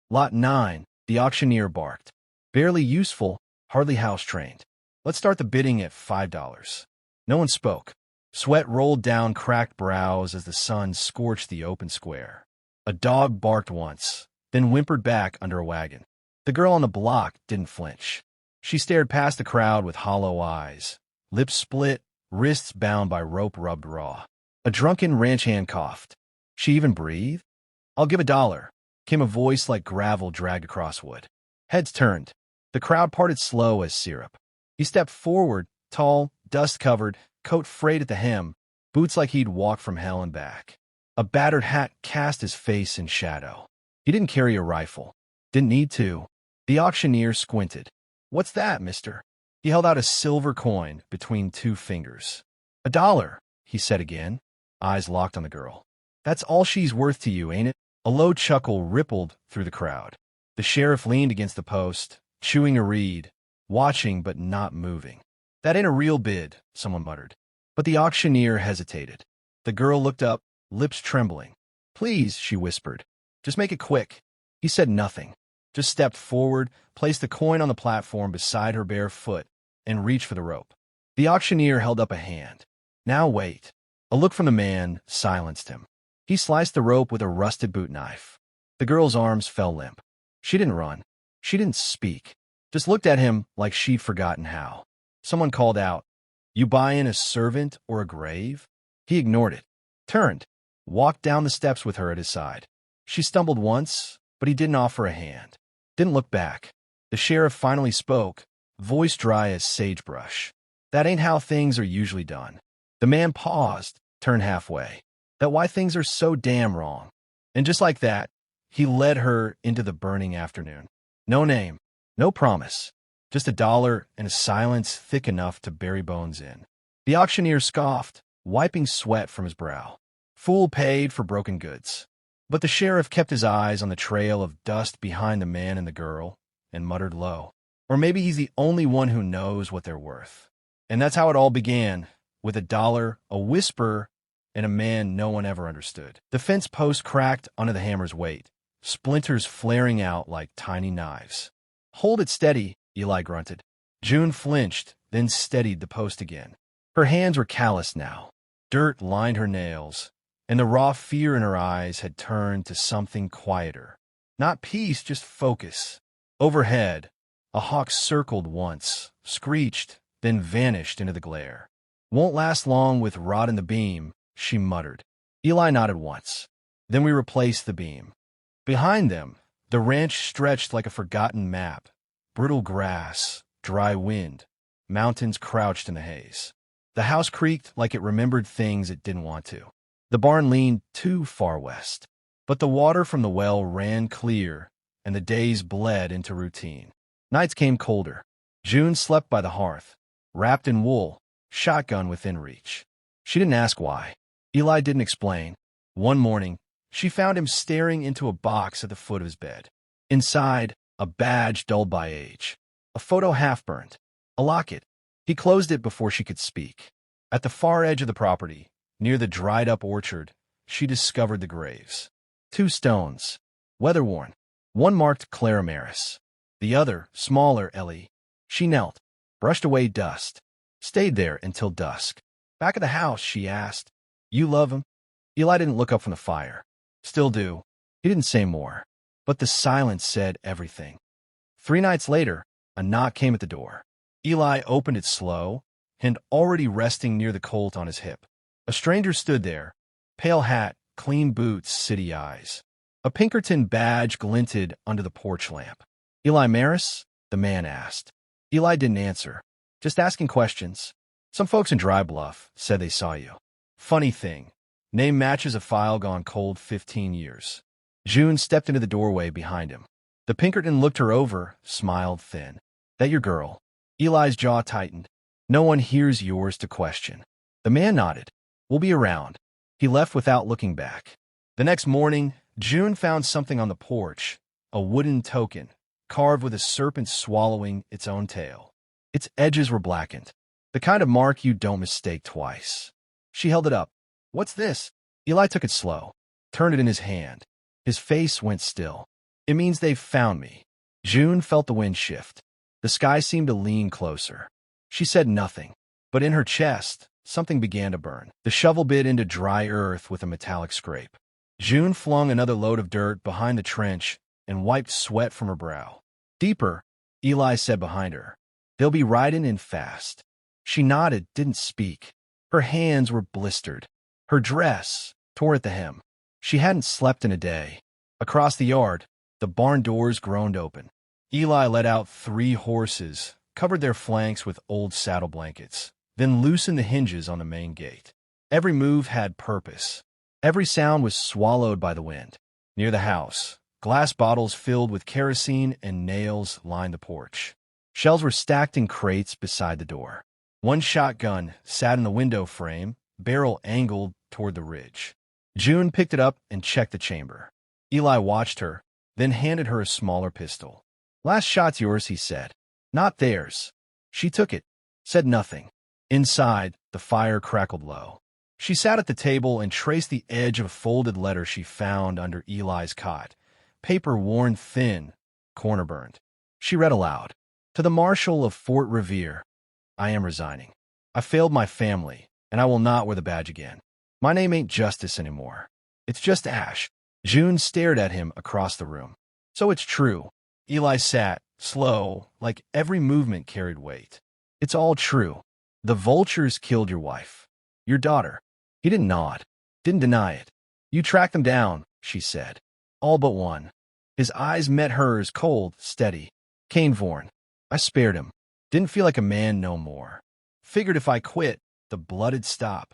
Lot 9, the auctioneer barked. Barely useful, hardly house-trained. Let's start the bidding at $5. No one spoke. Sweat rolled down cracked brows as the sun scorched the open square. A dog barked once, then whimpered back under a wagon. The girl on the block didn't flinch. She stared past the crowd with hollow eyes, lips split, wrists bound by rope rubbed raw. A drunken ranch hand coughed. She even breathed? "I'll give $1, came a voice like gravel dragged across wood. Heads turned. The crowd parted slow as syrup. He stepped forward, tall, dust-covered, coat frayed at the hem, boots like he'd walked from hell and back. A battered hat cast his face in shadow. He didn't carry a rifle. Didn't need to. The auctioneer squinted. "What's that, mister?" He held out a silver coin between two fingers. $1, he said again, eyes locked on the girl. "That's all she's worth to you, ain't it?" A low chuckle rippled through the crowd. The sheriff leaned against the post, chewing a reed, watching but not moving. "That ain't a real bid," someone muttered. But the auctioneer hesitated. The girl looked up, lips trembling. "Please," she whispered. "Just make it quick." He said nothing, just stepped forward, placed the coin on the platform beside her bare foot, and reached for the rope. The auctioneer held up a hand. "Now wait." A look from the man silenced him. He sliced the rope with a rusted boot knife. The girl's arms fell limp. She didn't run. She didn't speak. Just looked at him like she'd forgotten how. Someone called out, "You buying a servant or a grave?" He ignored it, turned, walked down the steps with her at his side. She stumbled once, but he didn't offer a hand. Didn't look back. The sheriff finally spoke, voice dry as sagebrush. "That ain't how things are usually done." The man paused, turned halfway. "That why things are so damn wrong." And just like that, he led her into the burning afternoon. No name, no promise, just $1 and a silence thick enough to bury bones in. The auctioneer scoffed, wiping sweat from his brow. Fool paid for broken goods. But the sheriff kept his eyes on the trail of dust behind the man and the girl, and muttered low, "Or maybe he's the only one who knows what they're worth." And that's how it all began, with $1, a whisper, and a man no one ever understood. The fence post cracked under the hammer's weight, splinters flaring out like tiny knives. "Hold it steady," Eli grunted. June flinched, then steadied the post again. Her hands were calloused now. Dirt lined her nails, and the raw fear in her eyes had turned to something quieter. Not peace, just focus. Overhead, a hawk circled once, screeched, then vanished into the glare. "Won't last long with rod in the beam," she muttered. Eli nodded once. Then we replaced the beam. Behind them, the ranch stretched like a forgotten map. Brittle grass, dry wind, mountains crouched in the haze. The house creaked like it remembered things it didn't want to. The barn leaned too far west. But the water from the well ran clear, and the days bled into routine. Nights came colder. June slept by the hearth, wrapped in wool, shotgun within reach. She didn't ask why. Eli didn't explain. One morning, she found him staring into a box at the foot of his bed. Inside, a badge dulled by age, a photo half-burned, a locket. He closed it before she could speak. At the far edge of the property, near the dried-up orchard, she discovered the graves. 2 stones, weather-worn. One marked Clara Maris, the other, smaller, Ellie. She knelt, brushed away dust, stayed there until dusk. "Back at the house," she asked. "You love him?" Eli didn't look up from the fire. "Still do." He didn't say more, but the silence said everything. 3 nights later, a knock came at the door. Eli opened it slow, hand already resting near the Colt on his hip. A stranger stood there, pale hat, clean boots, city eyes. A Pinkerton badge glinted under the porch lamp. "Eli Maris?" the man asked. Eli didn't answer, just asking questions. "Some folks in Dry Bluff said they saw you." "Funny thing, name matches a file gone cold 15 years. June stepped into the doorway behind him. The Pinkerton looked her over, smiled thin. "That your girl?" Eli's jaw tightened. "No one hears yours to question." The man nodded. "We'll be around." He left without looking back. The next morning, June found something on the porch, a wooden token, carved with a serpent swallowing its own tail. Its edges were blackened, the kind of mark you don't mistake twice. She held it up. "What's this?" Eli took it slow, turned it in his hand. His face went still. It means they've found me. June felt the wind shift. The sky seemed to lean closer. She said nothing, but in her chest, something began to burn. The shovel bit into dry earth with a metallic scrape. June flung another load of dirt behind the trench and wiped sweat from her brow. Deeper, Eli said behind her. They'll be riding in fast. She nodded, didn't speak. Her hands were blistered. Her dress tore at the hem. She hadn't slept in a day. Across the yard, the barn doors groaned open. Eli let out 3 horses, covered their flanks with old saddle blankets, then loosened the hinges on the main gate. Every move had purpose. Every sound was swallowed by the wind. Near the house, glass bottles filled with kerosene and nails lined the porch. Shells were stacked in crates beside the door. One shotgun sat in the window frame, barrel angled toward the ridge. June picked it up and checked the chamber. Eli watched her, then handed her a smaller pistol. Last shot's yours, he said. Not theirs. She took it, said nothing. Inside, the fire crackled low. She sat at the table and traced the edge of a folded letter she found under Eli's cot. Paper worn thin, corner burned. She read aloud. To the Marshal of Fort Revere, I am resigning. I failed my family, and I will not wear the badge again. My name ain't Justice anymore. It's just Ash. June stared at him across the room. So it's true. Eli sat, slow, like every movement carried weight. It's all true. The vultures killed your wife. Your daughter. He didn't nod. Didn't deny it. You tracked them down, she said. All but one. His eyes met hers, cold, steady. Kane Vorn. I spared him. Didn't feel like a man no more. Figured if I quit, the blood'd stop.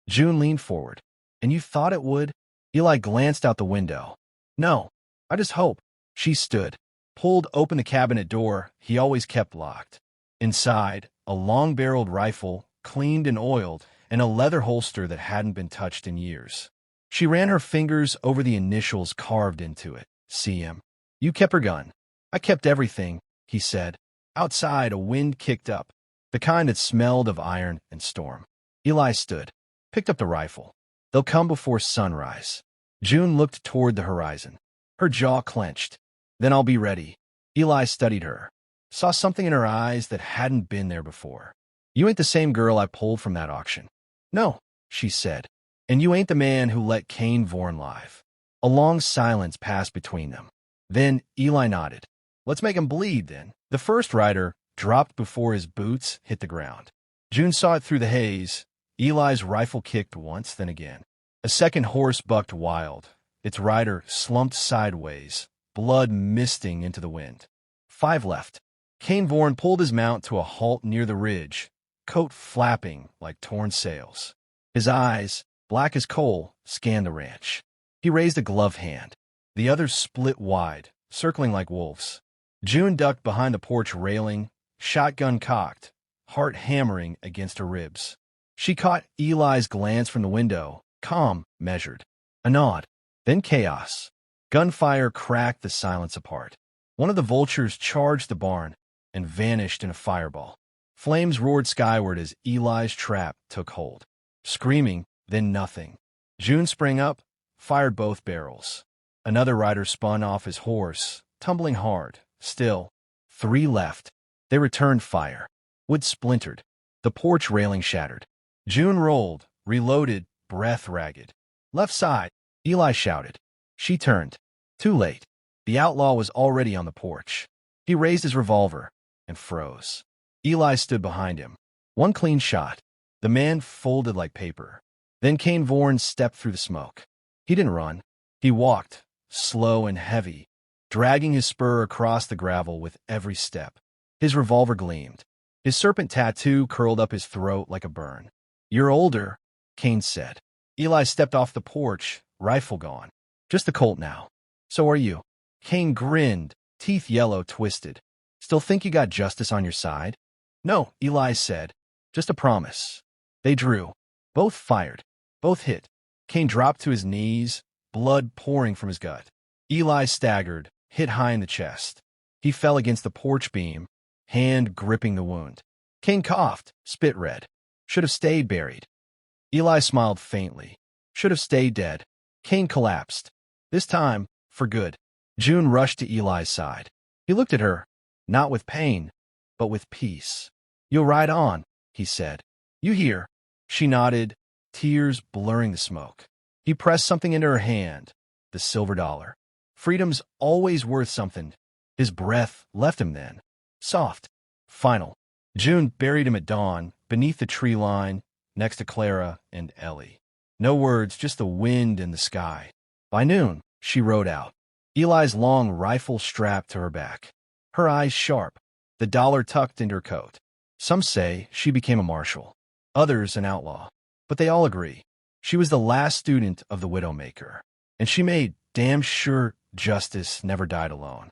June leaned forward. And you thought it would? Eli glanced out the window. No, I just hope. She stood, pulled open the cabinet door he always kept locked. Inside, a long-barreled rifle, cleaned and oiled, and a leather holster that hadn't been touched in years. She ran her fingers over the initials carved into it. CM. You kept her gun. I kept everything, he said. Outside, a wind kicked up, the kind that smelled of iron and storm. Eli stood, picked up the rifle. They'll come before sunrise. June looked toward the horizon. Her jaw clenched. Then I'll be ready. Eli studied her, saw something in her eyes that hadn't been there before. You ain't the same girl I pulled from that auction. No, she said. And you ain't the man who let Kane Vorn live. A long silence passed between them. Then Eli nodded. Let's make him bleed, then. The first rider dropped before his boots hit the ground. June saw it through the haze. Eli's rifle kicked once, then again. A second horse bucked wild. Its rider slumped sideways, blood misting into the wind. 5 left. Kane Vorn pulled his mount to a halt near the ridge, coat flapping like torn sails. His eyes, black as coal, scanned the ranch. He raised a gloved hand. The others split wide, circling like wolves. June ducked behind the porch railing, shotgun cocked, heart hammering against her ribs. She caught Eli's glance from the window, calm, measured. A nod, then chaos. Gunfire cracked the silence apart. One of the vultures charged the barn and vanished in a fireball. Flames roared skyward as Eli's trap took hold. Screaming, then nothing. June sprang up, fired both barrels. Another rider spun off his horse, tumbling hard. Still, 3 left. They returned fire. Wood splintered. The porch railing shattered. June rolled, reloaded, breath ragged. Left side, Eli shouted. She turned. Too late. The outlaw was already on the porch. He raised his revolver and froze. Eli stood behind him. One clean shot. The man folded like paper. Then Kane Vorn stepped through the smoke. He didn't run. He walked, slow and heavy, dragging his spur across the gravel with every step. His revolver gleamed. His serpent tattoo curled up his throat like a burn. You're older, Kane said. Eli stepped off the porch, rifle gone. Just the Colt now. So are you. Kane grinned, teeth yellow twisted. Still think you got justice on your side? No, Eli said. Just a promise. They drew. Both fired. Both hit. Kane dropped to his knees, blood pouring from his gut. Eli staggered, hit high in the chest. He fell against the porch beam, hand gripping the wound. Kane coughed, spit red. Should have stayed buried. Eli smiled faintly. Should have stayed dead. Kane collapsed. This time, for good. June rushed to Eli's side. He looked at her, not with pain, but with peace. "You'll ride on," he said. "You hear?" She nodded, tears blurring the smoke. He pressed something into her hand, the silver dollar. Freedom's always worth something. His breath left him then. Soft. Final. June buried him at dawn, beneath the tree line, next to Clara and Ellie. No words, just the wind and the sky. By noon, she rode out, Eli's long rifle strapped to her back. Her eyes sharp, the dollar tucked into her coat. Some say she became a marshal, others an outlaw. But they all agree. She was the last student of the Widowmaker, and she made damn sure justice never died alone.